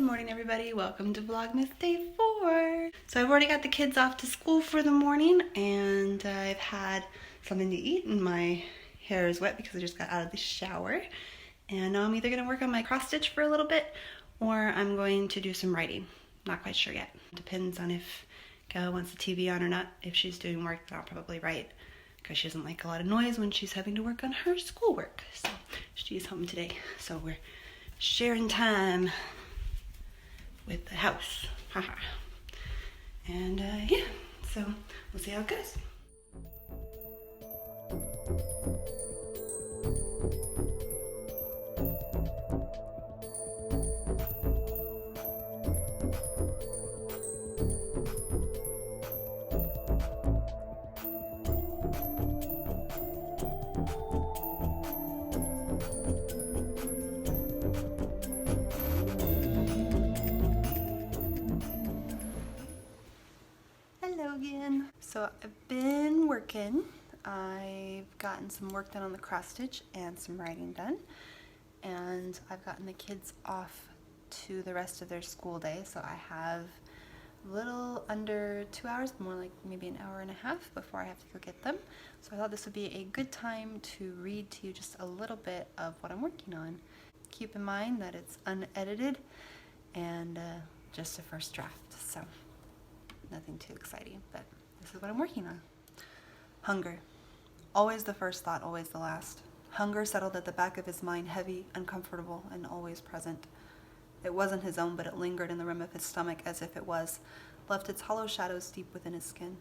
morning everybody, welcome to Vlogmas day 4. So I've already got the kids off to school for the morning and I've had something to eat and my hair is wet because I just got out of the shower. And now I'm either going to work on my cross stitch for a little bit or I'm going to do some writing. Not quite sure yet. Depends on if Gal wants the TV on or not. If she's doing work, then I'll probably write because she doesn't like a lot of noise when she's having to work on her schoolwork. So she's home today, so we're sharing time with the house. And yeah, so we'll see how it goes. Hello again. So I've been working. I've gotten some work done on the cross stitch and some writing done. And I've gotten the kids off to the rest of their school day. So I have a little under 2 hours, more like maybe an hour and a half before I have to go get them. So I thought this would be a good time to read to you just a little bit of what I'm working on. Keep in mind that it's unedited and just a first draft. So nothing too exciting, but this is what I'm working on. Hunger. Always the first thought, always the last. Hunger settled at the back of his mind, heavy, uncomfortable, and always present. It wasn't his own, but it lingered in the rim of his stomach as if it was, left its hollow shadows deep within his skin.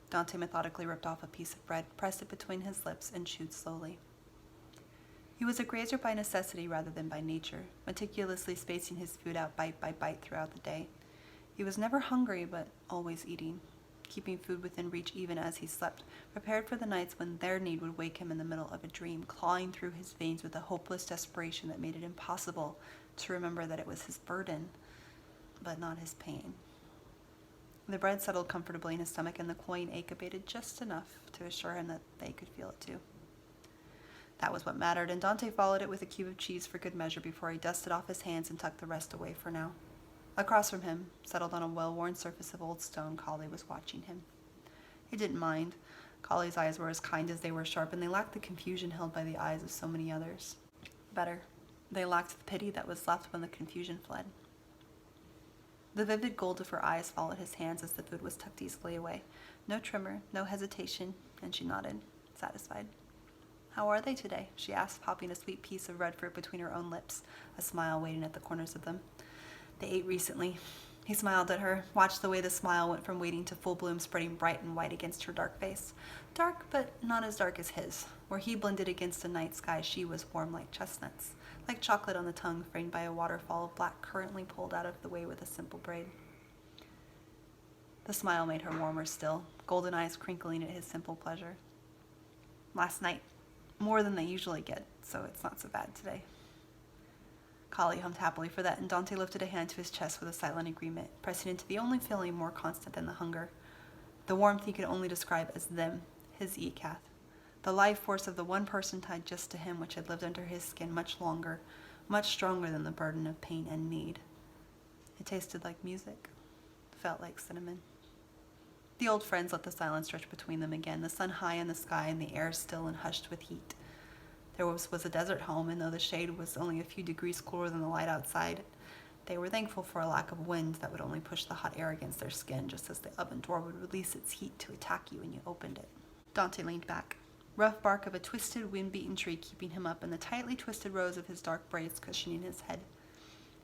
Dante methodically ripped off a piece of bread, pressed it between his lips, and chewed slowly. He was a grazer by necessity rather than by nature, meticulously spacing his food out bite by bite throughout the day. He was never hungry, but always eating, keeping food within reach even as he slept, prepared for the nights when their need would wake him in the middle of a dream, clawing through his veins with a hopeless desperation that made it impossible to remember that it was his burden, but not his pain. The bread settled comfortably in his stomach, and the cloying ache abated just enough to assure him that they could feel it too. That was what mattered, and Dante followed it with a cube of cheese for good measure before he dusted off his hands and tucked the rest away for now. Across from him, settled on a well-worn surface of old stone, Collie was watching him. He didn't mind. Collie's eyes were as kind as they were sharp, and they lacked the confusion held by the eyes of so many others. Better, they lacked the pity that was left when the confusion fled. The vivid gold of her eyes followed his hands as the food was tucked easily away. No tremor, no hesitation, and she nodded, satisfied. "How are they today?" she asked, popping a sweet piece of red fruit between her own lips, a smile waiting at the corners of them. "They ate recently." He smiled at her, watched the way the smile went from waiting to full bloom, spreading bright and white against her dark face. Dark, but not as dark as his. Where he blended against a night sky, she was warm like chestnuts, like chocolate on the tongue, framed by a waterfall of black currently pulled out of the way with a simple braid. The smile made her warmer still, golden eyes crinkling at his simple pleasure. "Last night, more than they usually get, so it's not so bad today." Collie hummed happily for that, and Dante lifted a hand to his chest with a silent agreement, pressing into the only feeling more constant than the hunger. The warmth he could only describe as them, his Ekath. The life force of the one person tied just to him which had lived under his skin much longer, much stronger than the burden of pain and need. It tasted like music, felt like cinnamon. The old friends let the silence stretch between them again, the sun high in the sky and the air still and hushed with heat. There was a desert home, and though the shade was only a few degrees cooler than the light outside, they were thankful for a lack of wind that would only push the hot air against their skin, just as the oven door would release its heat to attack you when you opened it. Dante leaned back, rough bark of a twisted, wind-beaten tree keeping him up, and the tightly twisted rows of his dark braids cushioning his head.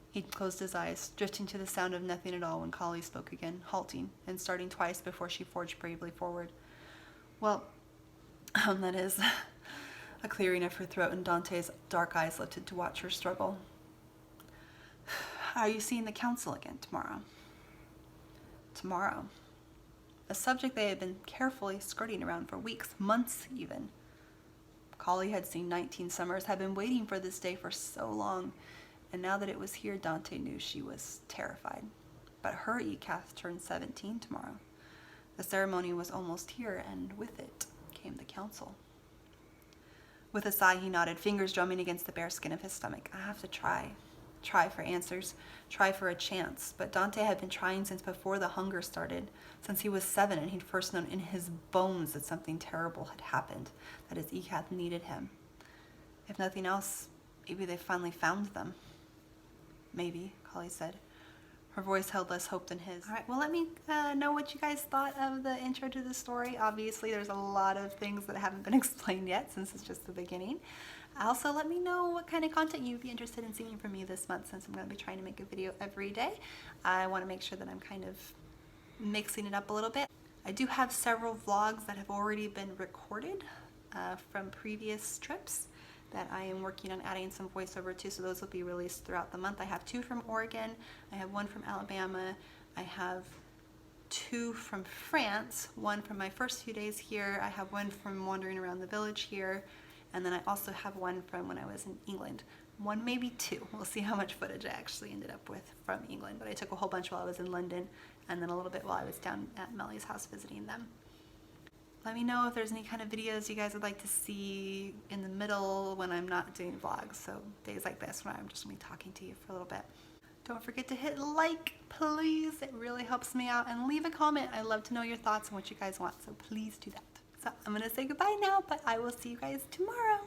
He closed his eyes, drifting to the sound of nothing at all when Collie spoke again, halting and starting twice before she forged bravely forward. "Well, that is..." A clearing of her throat, and Dante's dark eyes lifted to watch her struggle. "Are you seeing the council again tomorrow?" Tomorrow. A subject they had been carefully skirting around for weeks, months even. Collie had seen 19 summers, had been waiting for this day for so long, and now that it was here, Dante knew she was terrified. But her Ekath turned 17 tomorrow. The ceremony was almost here, and with it came the council. With a sigh, he nodded, fingers drumming against the bare skin of his stomach. "I have to try." try for answers, try for a chance. But Dante had been trying since before the hunger started, since he was 7, and he'd first known in his bones that something terrible had happened, that his Ekath needed him. If nothing else, maybe they finally found them. Maybe, Kali said. Her voice held less hope than his. All right, well, let me know what you guys thought of the intro to the story. Obviously, there's a lot of things that haven't been explained yet since it's just the beginning. Also, let me know what kind of content you'd be interested in seeing from me this month, since I'm going to be trying to make a video every day. I want to make sure that I'm kind of mixing it up a little bit. I do have several vlogs that have already been recorded from previous trips that I am working on adding some voiceover to, so those will be released throughout the month. I have 2 from Oregon, I have 1 from Alabama, I have 2 from France, 1 from my first few days here, I have 1 from wandering around the village here, and then I also have 1 from when I was in England. 1, maybe 2. We'll see how much footage I actually ended up with from England, but I took a whole bunch while I was in London, and then a little bit while I was down at Melly's house visiting them. Let me know if there's any kind of videos you guys would like to see in the middle when I'm not doing vlogs, so days like this when I'm just going to be talking to you for a little bit. Don't forget to hit like, please. It really helps me out, and leave a comment. I love to know your thoughts and what you guys want, so please do that. So I'm going to say goodbye now, but I will see you guys tomorrow.